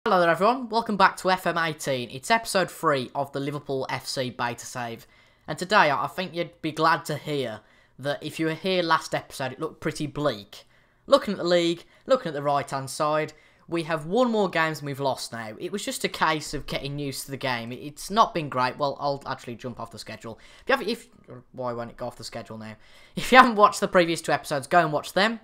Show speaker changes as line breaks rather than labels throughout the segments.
Hello there everyone, welcome back to FM18. It's episode 3 of the Liverpool FC beta save. And today I think you'd be glad to hear that if you were here last episode it looked pretty bleak. Looking at the league, looking at the right hand side, we have won more games than we've lost now. It was just a case of getting used to the game. It's not been great. Well, I'll actually jump off the schedule. Why won't it go off the schedule now? If you haven't watched the previous 2 episodes, go and watch them.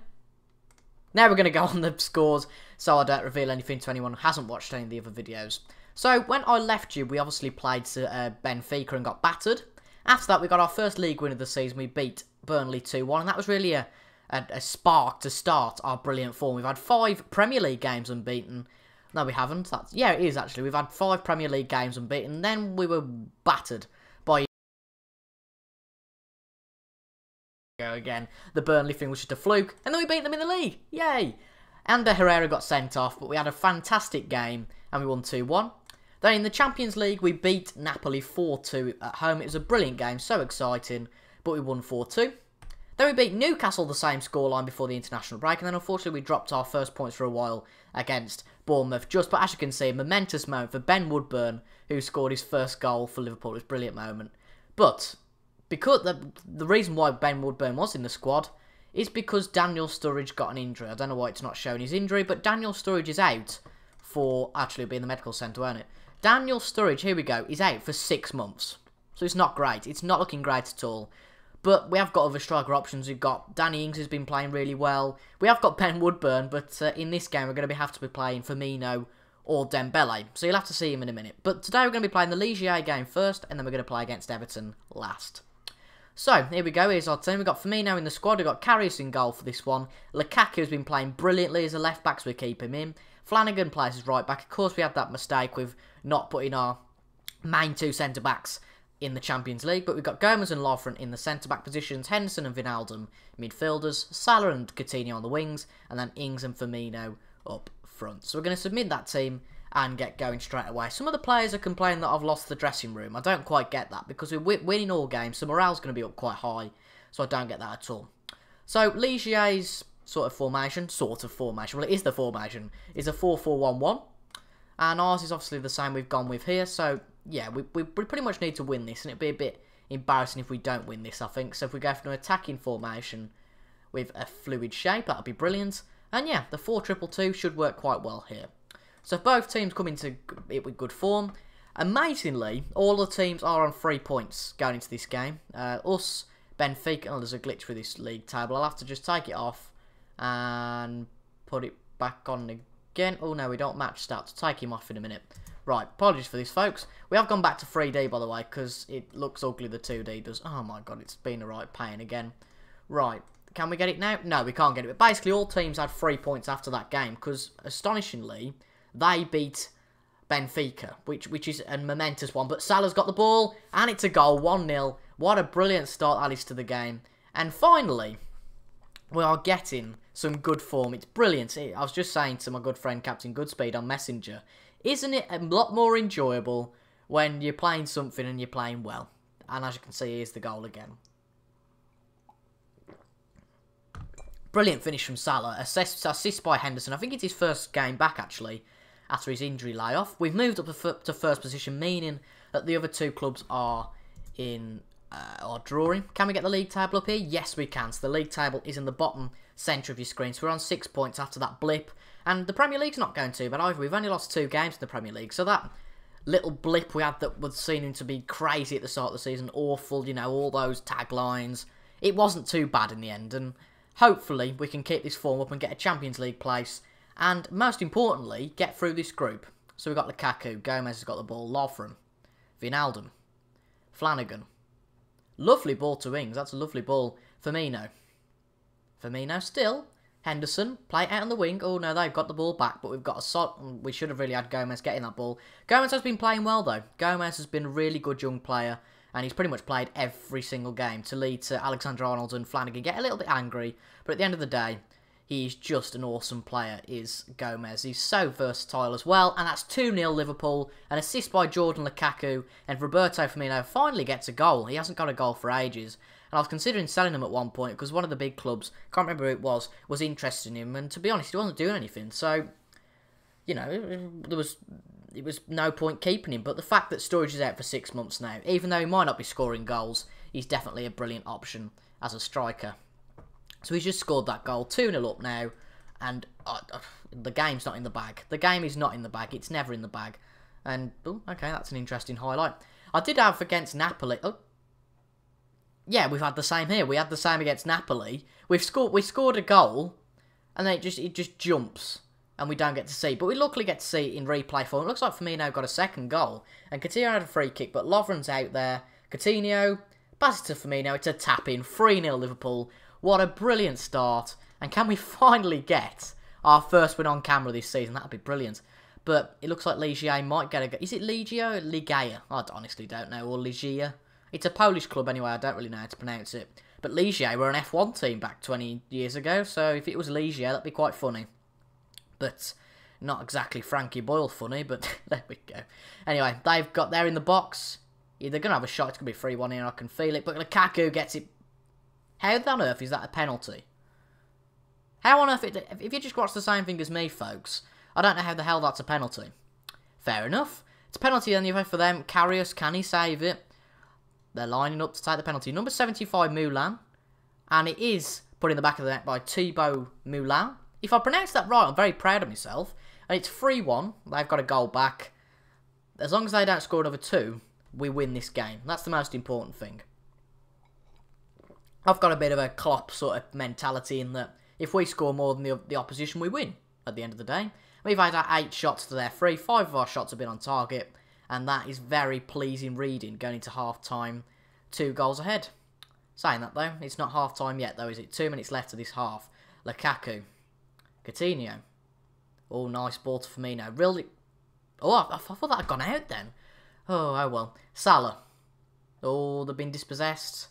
Now we're going to go on the scores, so I don't reveal anything to anyone who hasn't watched any of the other videos. So, when I left you, we obviously played Benfica and got battered. After that, we got our first league win of the season. We beat Burnley 2-1, and that was really a spark to start our brilliant form. We've had 5 Premier League games unbeaten. No, we haven't. Yeah, it is actually. We've had 5 Premier League games unbeaten, then we were battered by... Again, the Burnley thing was just a fluke, and then we beat them in the league. Yay! And Herrera got sent off, but we had a fantastic game, and we won 2-1. Then in the Champions League, we beat Napoli 4-2 at home. It was a brilliant game, so exciting, but we won 4-2. Then we beat Newcastle the same scoreline before the international break, and then unfortunately we dropped our first points for a while against Bournemouth. But as you can see, a momentous moment for Ben Woodburn, who scored his first goal for Liverpool. It was a brilliant moment. But because the reason why Ben Woodburn was in the squad is because Daniel Sturridge got an injury. I don't know why it's not showing his injury, but Daniel Sturridge is out for... Actually, it'll be in the medical centre, won't it? Daniel Sturridge, here we go, is out for 6 months. So it's not great. It's not looking great at all. But we have got other striker options. We've got Danny Ings, who's been playing really well. We have got Ben Woodburn, but in this game we're going to have to be playing Firmino or Dembele. So you'll have to see him in a minute. But today we're going to be playing the Ligier game first, and then we're going to play against Everton last. So, here we go, here's our team. We've got Firmino in the squad, we've got Karius in goal for this one. Lukaku's been playing brilliantly as a left-back, so we keep him in. Flanagan plays as right-back. Of course, we had that mistake with not putting our main 2 centre-backs in the Champions League, but we've got Gomez and Lovren in the centre-back positions, Henderson and Wijnaldum midfielders, Salah and Coutinho on the wings, and then Ings and Firmino up front. So we're going to submit that team and get going straight away. Some of the players are complaining that I've lost the dressing room. I don't quite get that, because we're winning all games, so morale's going to be up quite high, so I don't get that at all. So, Ligier's sort of formation, well, it is the formation, is a 4-4-1-1, and ours is obviously the same we've gone with here, so, yeah, we pretty much need to win this, and it'd be a bit embarrassing if we don't win this, I think. So if we go for an attacking formation with a fluid shape, that'd be brilliant, and yeah, the 4-2-2 should work quite well here. So both teams come into it with good form. Amazingly, all the teams are on 3 points going into this game. Us, Benfica, oh, there's a glitch with this league table. I'll have to just take it off and put it back on again. Oh no, we don't match stats. Take him off in a minute. Right, apologies for this, folks. We have gone back to 3D, by the way, because it looks ugly, the 2D does. Oh my god, it's been a right pain again. Right, can we get it now? No, we can't get it. But basically, all teams had 3 points after that game, because, astonishingly, they beat Benfica, which is a momentous one. But Salah's got the ball, and it's a goal, 1-0. What a brilliant start that is to the game. And finally, we are getting some good form. It's brilliant. I was just saying to my good friend Captain Goodspeed on Messenger, isn't it a lot more enjoyable when you're playing something and you're playing well? And as you can see, here's the goal again. Brilliant finish from Salah. Assist by Henderson. I think it's his first game back, actually, after his injury layoff. We've moved up to first position, meaning that the other 2 clubs are drawing. Can we get the league table up here? Yes, we can. So the league table is in the bottom centre of your screen. So we're on 6 points after that blip. And the Premier League's not going too bad either. We've only lost 2 games in the Premier League. So that little blip we had that was seeming to be crazy at the start of the season, awful, you know, all those taglines, it wasn't too bad in the end. And hopefully we can keep this form up and get a Champions League place. And most importantly, get through this group. So we've got Lukaku, Gomez has got the ball, Lovren, Wijnaldum, Flanagan. Lovely ball to Ings, that's a lovely ball. Firmino still. Henderson, play out on the wing. Oh no, they've got the ball back, but we've got we should have really had Gomez getting that ball. Gomez has been playing well though. Gomez has been a really good young player, and he's pretty much played every single game to lead to Alexander-Arnold and Flanagan get a little bit angry, but at the end of the day, he's just an awesome player, is Gomez. He's so versatile as well, and that's 2-0 Liverpool, an assist by Jordan Lukaku, and Roberto Firmino finally gets a goal. He hasn't got a goal for ages, and I was considering selling him at one point, because one of the big clubs, can't remember who it was interested in him, and to be honest, he wasn't doing anything, so you know, it was no point keeping him. But the fact that Sturridge is out for 6 months now, even though he might not be scoring goals, he's definitely a brilliant option as a striker. So he's just scored that goal, 2-0 up now, and the game's not in the bag. The game is not in the bag. It's never in the bag. And, oh, okay, that's an interesting highlight. I did have against Napoli. Oh, yeah, we've had the same here. We had the same against Napoli. We scored a goal, and then it just jumps, and we don't get to see. But we luckily get to see it in replay form. It looks like Firmino got a second goal, and Coutinho had a free kick, but Lovren's out there. Coutinho, pass it to Firmino. It's a tap-in, 3-0 Liverpool. What a brilliant start. And can we finally get our first win on camera this season? That would be brilliant. But it looks like Ligier might get a go. Is it Ligio or Ligaia? I honestly don't know. Or Ligia. It's a Polish club anyway. I don't really know how to pronounce it. But Ligier were an F1 team back 20 years ago. So if it was Ligier, that'd be quite funny. But not exactly Frankie Boyle funny. But there we go. Anyway, they're in the box. Yeah, they're going to have a shot. It's going to be 3-1 here. I can feel it. But Lukaku gets it. How on earth is that a penalty? How on earth... If you just watch the same thing as me, folks, I don't know how the hell that's a penalty. Fair enough. It's a penalty anyway for them. Karius, can he save it? They're lining up to take the penalty. Number 75, Moulin. And it is put in the back of the net by Thibaut Moulin. If I pronounce that right, I'm very proud of myself. And it's 3-1. They've got a goal back. As long as they don't score another 2, we win this game. That's the most important thing. I've got a bit of a Klopp sort of mentality in that if we score more than the opposition, we win at the end of the day. We've had 8 shots to their 3. 5 of our shots have been on target. And that is very pleasing reading going into half-time. 2 goals ahead. Saying that, though, it's not half-time yet, though, is it? 2 minutes left of this half. Lukaku. Coutinho. Oh, nice ball to Firmino. Really... Oh, I thought that had gone out then. Oh well. Salah. Oh, they've been dispossessed.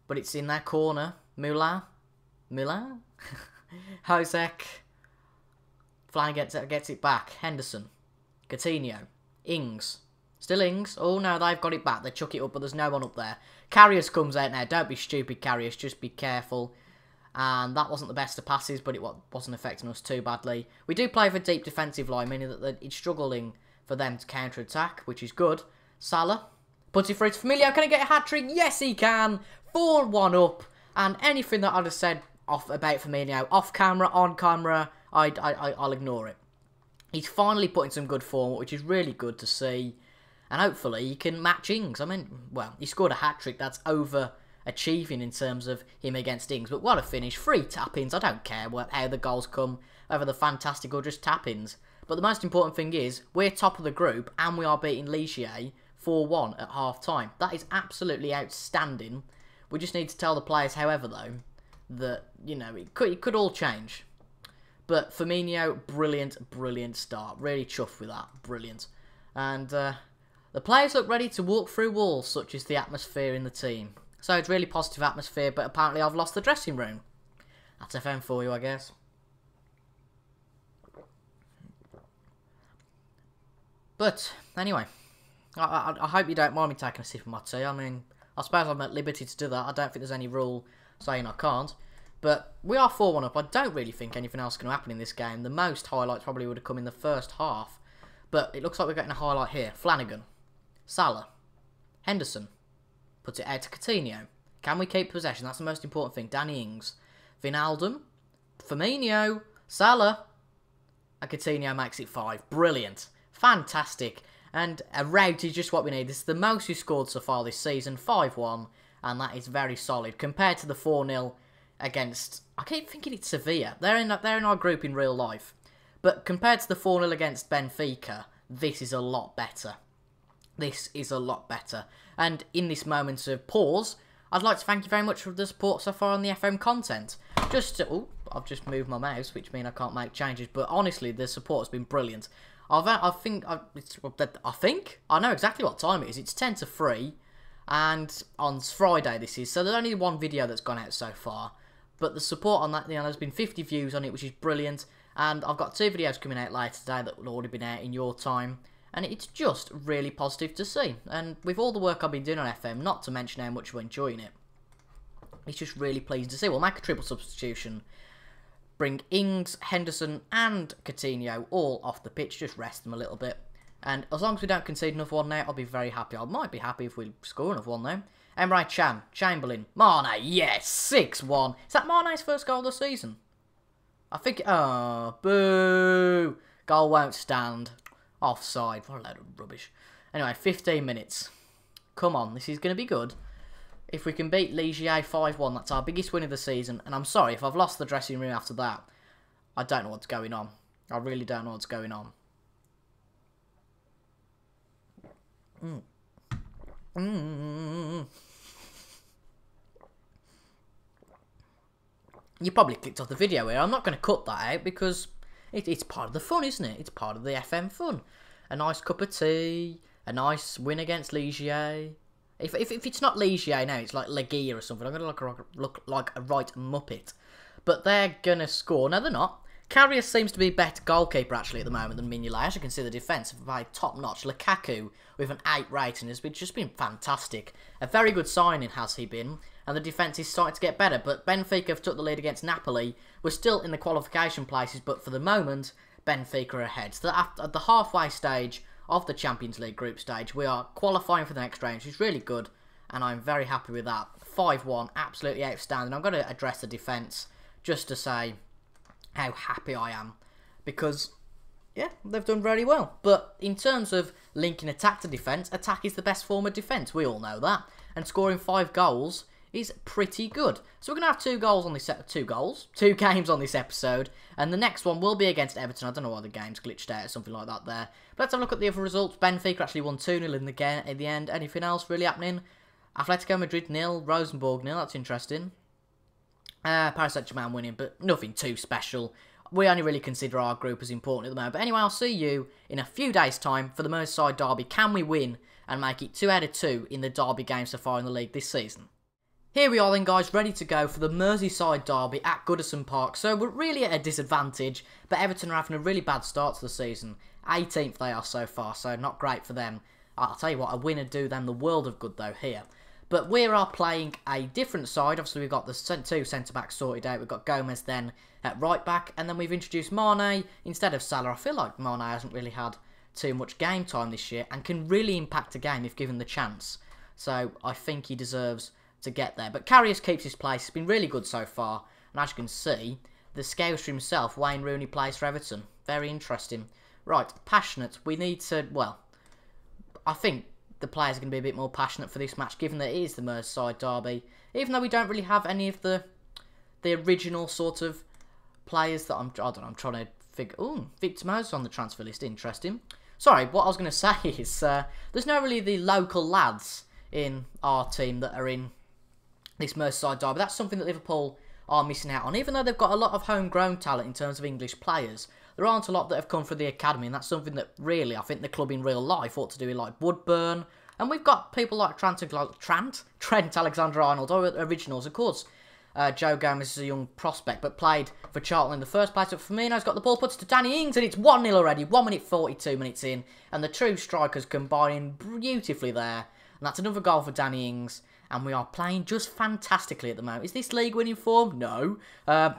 But it's in their corner. Moulin. Hosek. Flanagan gets it back. Henderson. Coutinho. Ings. Still Ings. Oh no, they've got it back. They chuck it up, but there's no one up there. Karius comes out now. Don't be stupid, Karius. Just be careful. And that wasn't the best of passes, but it wasn't affecting us too badly. We do play for deep defensive line, meaning that it's struggling for them to counter-attack, which is good. Salah. Puts it through to Firmino. Can he get a hat-trick? Yes, he can. 4-1 up. And anything that I'd have said about Firmino, off camera, on camera, I'll ignore it. He's finally putting some good form, which is really good to see. And hopefully he can match Ings. I mean, well, he scored a hat-trick. That's overachieving in terms of him against Ings. But what a finish. 3 tap-ins. I don't care how the goals come, whether they're fantastic or just tap-ins. But the most important thing is, we're top of the group and we are beating Ligier 4-1 at half-time. That is absolutely outstanding. We just need to tell the players, however, though, that, you know, it could all change. But Firmino, brilliant start. Really chuffed with that. Brilliant. And the players look ready to walk through walls, such as the atmosphere in the team. So it's really positive atmosphere, but apparently I've lost the dressing room. That's FM for you, I guess. But, anyway, I hope you don't mind me taking a sip of my tea. I mean, I suppose I'm at liberty to do that. I don't think there's any rule saying I can't. But we are 4-1 up. I don't really think anything else is going to happen in this game. The most highlights probably would have come in the first half. But it looks like we're getting a highlight here. Flanagan. Salah. Henderson. Puts it out to Coutinho. Can we keep possession? That's the most important thing. Danny Ings. Wijnaldum. Firmino. Salah. And Coutinho makes it 5. Brilliant. Fantastic. And a rout is just what we need. This is the most we've scored so far this season. 5-1. And that is very solid. Compared to the 4-0 against... I keep thinking it's Sevilla. They're in our group in real life. But compared to the 4-0 against Benfica, this is a lot better. This is a lot better. And in this moment of pause, I'd like to thank you very much for the support so far on the FM content. Oh, I've just moved my mouse, which means I can't make changes. But honestly, the support has been brilliant. I think I know exactly what time it is. It's 10 to 3, and on Friday this is. So there's only one video that's gone out so far. But the support on that, you know, there's been 50 views on it, which is brilliant. And I've got 2 videos coming out later today that will already been out in your time. And it's just really positive to see. And with all the work I've been doing on FM, not to mention how much we're enjoying it, it's just really pleasing to see. We'll make a triple substitution. bring Ings, Henderson and Coutinho all off the pitch, just rest them a little bit. And as long as we don't concede another one now, I'll be very happy. I might be happy if we score another one though. Emre Can, Chamberlain, Mane, yes, 6-1. Is that Mane's first goal of the season? I think, oh, boo. Goal won't stand. Offside, what a load of rubbish. Anyway, 15 minutes. Come on, this is going to be good. If we can beat Ligier 5-1, that's our biggest win of the season. And I'm sorry, if I've lost the dressing room after that, I don't know what's going on. I really don't know what's going on. You probably clicked off the video here. I'm not going to cut that out because it's part of the fun, isn't it? It's part of the FM fun. A nice cup of tea, a nice win against Ligier. If it's not Ligier now, it's like Legia or something. I'm going to look like a right muppet. But they're going to score. No, they're not. Karius seems to be a better goalkeeper, actually, at the moment than Mignolet. As you can see, the defence have played top-notch. Lukaku, with an 8 rating, has just been fantastic. A very good signing, has he been. And the defence is starting to get better. But Benfica have took the lead against Napoli. We're still in the qualification places, but for the moment, Benfica are ahead. So at the halfway stage of the Champions League group stage, we are qualifying for the next round, which is really good. And I'm very happy with that. 5-1, absolutely outstanding. I'm going to address the defence just to say how happy I am, because yeah, they've done very well. But in terms of linking attack to defence, attack is the best form of defence. We all know that, and scoring 5 goals is pretty good. So we're gonna have 2 goals on this 2 games on this episode, and the next one will be against Everton. I don't know why the game's glitched out or something like that there. But let's have a look at the other results. Benfica actually won 2-0 in the end. Anything else really happening? Atletico Madrid 0, Rosenborg 0. That's interesting. Paris Saint-Germain winning, but nothing too special. We only really consider our group as important at the moment. But anyway, I'll see you in a few days' time for the Merseyside Derby. Can we win and make it 2 out of 2 in the Derby games so far in the league this season? Here we are then, guys, ready to go for the Merseyside Derby at Goodison Park. So we're really at a disadvantage, but Everton are having a really bad start to the season. 18th they are so far, so not great for them. I'll tell you what, a win would do them the world of good though here. But we are playing a different side. Obviously, we've got the 2 centre-backs sorted out. We've got Gomez then at right-back. And then we've introduced Mane instead of Salah. I feel like Mane hasn't really had too much game time this year and can really impact a game if given the chance. So I think he deserves to get there. But Karius keeps his place. He's been really good so far. And as you can see, the scouser himself, Wayne Rooney, plays for Everton. Very interesting. Right, passionate. We need to, well, I think the players are going to be a bit more passionate for this match, given that it is the Merseyside Derby. Even though we don't really have any of the original sort of players that I'm trying to figure. Oh, Victor Moses on the transfer list. Interesting. Sorry, what I was going to say is there's no really the local lads in our team that are in this Merseyside Derby. That's something that Liverpool are missing out on. Even though they've got a lot of homegrown talent in terms of English players, there aren't a lot that have come from the academy, and that's something that really I think the club in real life ought to do, like Woodburn. And we've got people like Trent Alexander-Arnold, or originals, of course. Joe Gomez is a young prospect, but played for Charlton in the first place. But Firmino's got the ball, puts it to Danny Ings, and it's 1-0 already. 1 minute 42 minutes in, and the two strikers combining beautifully there. And that's another goal for Danny Ings. And we are playing just fantastically at the moment. Is this league winning form? No.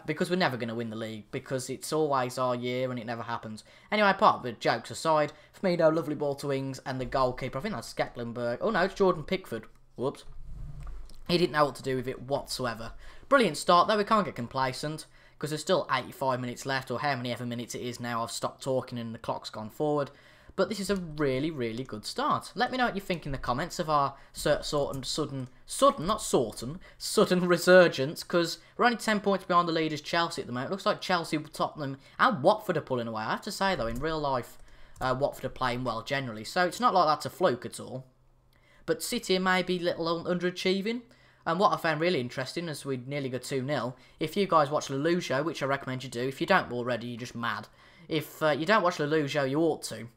Because we're never going to win the league. Because it's always our year and it never happens. Anyway, apart from the jokes aside, Firmino, lovely ball to Ings. And the goalkeeper, I think that's Stecklenburg. Oh no, it's Jordan Pickford. Whoops. He didn't know what to do with it whatsoever. Brilliant start, though. We can't get complacent. Because there's still 85 minutes left. Or how many ever minutes it is now. I've stopped talking and the clock's gone forward. But this is a really, really good start. Let me know what you think in the comments of our sudden resurgence, because we're only 10 points behind the leaders, Chelsea, at the moment. It looks like Chelsea, Tottenham, and Watford are pulling away. I have to say, though, in real life, Watford are playing well generally, so it's not like that's a fluke at all. But City may be a little underachieving. And what I found really interesting, as we nearly got 2-0, if you guys watch Lulu Show, which I recommend you do, if you don't already, you're just mad. If you don't watch Lulu Show, you ought to.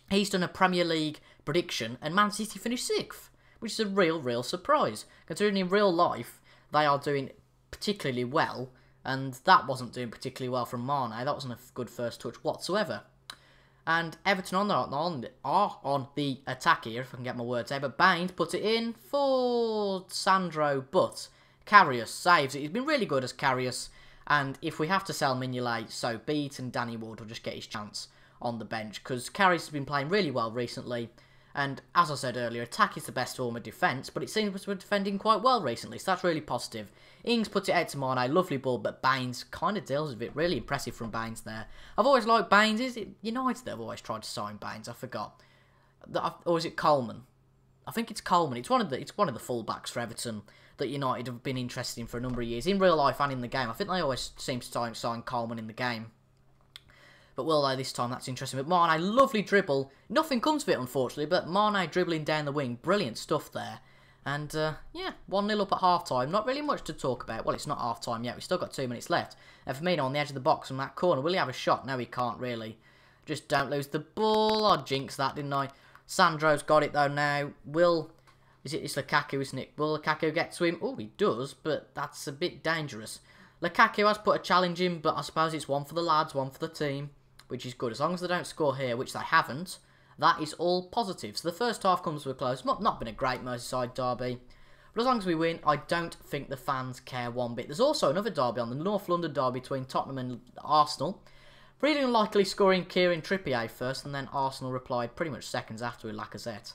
He's done a Premier League prediction, and Man City finished 6th, which is a real surprise. Considering in real life, they are doing particularly well, and that wasn't doing particularly well from Mane. That wasn't a good first touch whatsoever. And Everton are on the attack here, if I can get my words out. But Baines puts it in for Sandro, but Karius saves it. He's been really good as Karius, And if we have to sell Mignolet, so be it, and Danny Ward will just get his chance on the bench, because Karius has been playing really well recently. And as I said earlier, attack is the best form of defence, but it seems we're defending quite well recently, so that's really positive. Ings puts it out to Mane, lovely ball, but Baines kind of deals with it. Really impressive from Baines there. I've always liked Baines. Is it United that have always tried to sign Baines? I forgot. Or is it Coleman? I think it's Coleman. It's one of the full-backs for Everton that United have been interested in for a number of years, in real life and in the game. I think they always seem to sign Coleman in the game. But will they this time? That's interesting. But Mane, lovely dribble. Nothing comes of it, unfortunately, but Mane dribbling down the wing. Brilliant stuff there. And, yeah, 1-0 up at half-time. Not really much to talk about. Well, it's not half-time yet. We've still got 2 minutes left. And Firmino on the edge of the box from that corner. Will he have a shot? No, he can't, really. Just don't lose the ball. I jinxed that, didn't I? Sandro's got it, though, now. It's Lukaku, isn't it? Will Lukaku get to him? Oh, he does, but that's a bit dangerous. Lukaku has put a challenge in, but I suppose it's one for the lads, one for the team, which is good. As long as they don't score here, which they haven't, that is all positive. So the first half comes to a close. Not been a great Merseyside derby, but as long as we win, I don't think the fans care one bit. There's also another derby on, the North London derby between Tottenham and Arsenal. Really unlikely scoring Kieran Trippier first, and then Arsenal replied pretty much seconds after with Lacazette.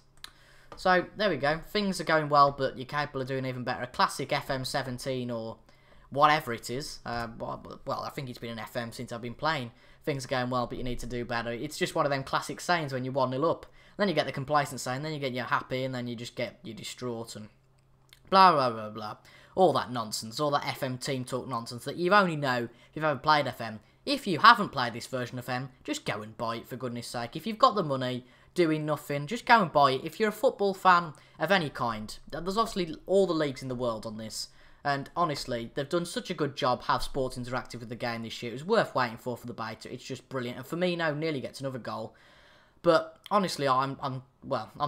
So, there we go. Things are going well, but you're capable of doing even better. A classic FM18 or whatever it is. Well, I think it's been an FM since I've been playing. Things are going well, but you need to do better. It's just one of them classic sayings when you're 1-0 up. Then you get the complacent saying, then you get you're happy, and then you just get you're distraught and blah, blah, blah, blah. All that nonsense, all that FM team talk nonsense that you only know if you've ever played FM. If you haven't played this version of FM, just go and buy it, for goodness sake. If you've got the money, doing nothing, just go and buy it. If you're a football fan of any kind, there's obviously all the leagues in the world on this. And honestly, they've done such a good job, have Sports interactive with the game this year. It was worth waiting for the beta. It's just brilliant. And Firmino nearly gets another goal. But honestly, I'm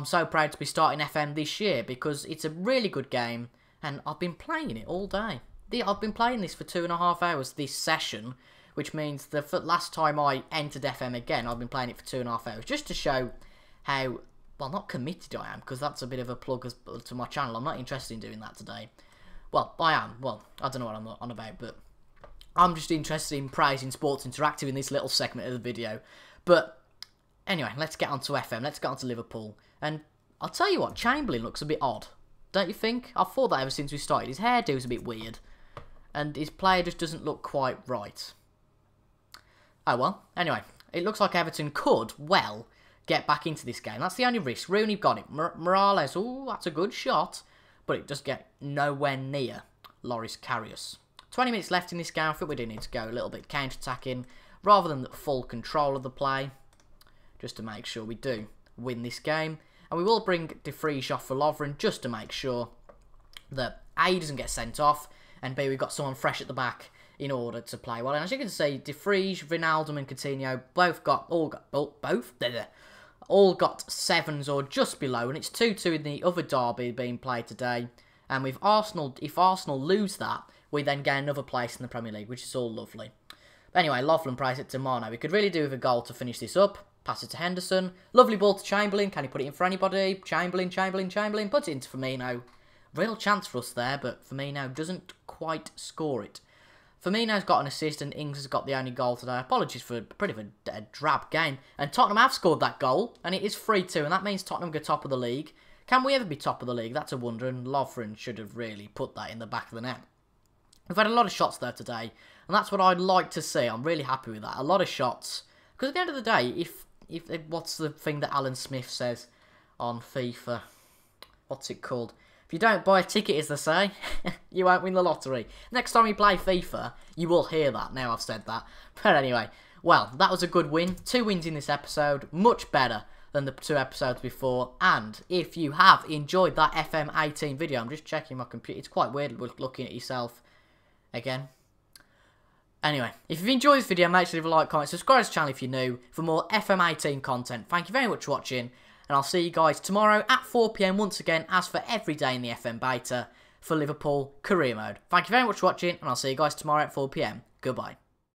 so proud to be starting FM this year because it's a really good game. And I've been playing it all day. I've been playing this for 2.5 hours this session, which means the last time I entered FM again, I've been playing it for 2.5 hours, just to show how, well, not committed I am, because that's a bit of a plug to my channel. I'm not interested in doing that today. Well, I am. Well, I don't know what I'm on about, but I'm just interested in praising Sports Interactive in this little segment of the video. But anyway, let's get on to FM. Let's get on to Liverpool. And I'll tell you what, Chamberlain looks a bit odd, don't you think? I've thought that ever since we started. His hairdo's a bit weird, and his player just doesn't look quite right. Oh well, anyway, it looks like Everton could, well, get back into this game. That's the only risk. Rooney got it. Morales, ooh, that's a good shot, but it does get nowhere near Loris Karius. 20 minutes left in this game. I think we do need to go a little bit counter-attacking rather than full control of the play, just to make sure we do win this game. And we will bring De Vrij off for Lovren just to make sure that A, he doesn't get sent off, and B, we've got someone fresh at the back in order to play well. And as you can see, De Vrij, Wijnaldum and Coutinho all got sevens or just below, and it's 2-2 in the other derby being played today. And with Arsenal, if Arsenal lose that, we then gain another place in the Premier League, which is all lovely. But anyway, Lovren plays it to Mane. We could really do with a goal to finish this up. Pass it to Henderson. Lovely ball to Chamberlain. Can he put it in for anybody? Chamberlain. Puts it into Firmino. Real chance for us there, but Firmino doesn't quite score it. Firmino's got an assist and Ings has got the only goal today. Apologies for pretty of a drab game. And Tottenham have scored that goal, and it is 3-2, and that means Tottenham go top of the league. Can we ever be top of the league? That's a wonder, and Lovren should have really put that in the back of the net. We've had a lot of shots there today, and that's what I'd like to see. I'm really happy with that. A lot of shots. Because at the end of the day, if what's the thing that Alan Smith says on FIFA? What's it called? If you don't buy a ticket, as they say, you won't win the lottery. Next time you play FIFA, you will hear that, now I've said that. But anyway, well, that was a good win. 2 wins in this episode, much better than the 2 episodes before. And if you have enjoyed that FM18 video, I'm just checking my computer. It's quite weird looking at yourself again. Anyway, if you've enjoyed this video, make sure to leave a like, comment, subscribe to the channel if you're new for more FM18 content. Thank you very much for watching, and I'll see you guys tomorrow at 4 PM once again, as for every day in the FM beta for Liverpool Career Mode. Thank you very much for watching, and I'll see you guys tomorrow at 4 PM. Goodbye.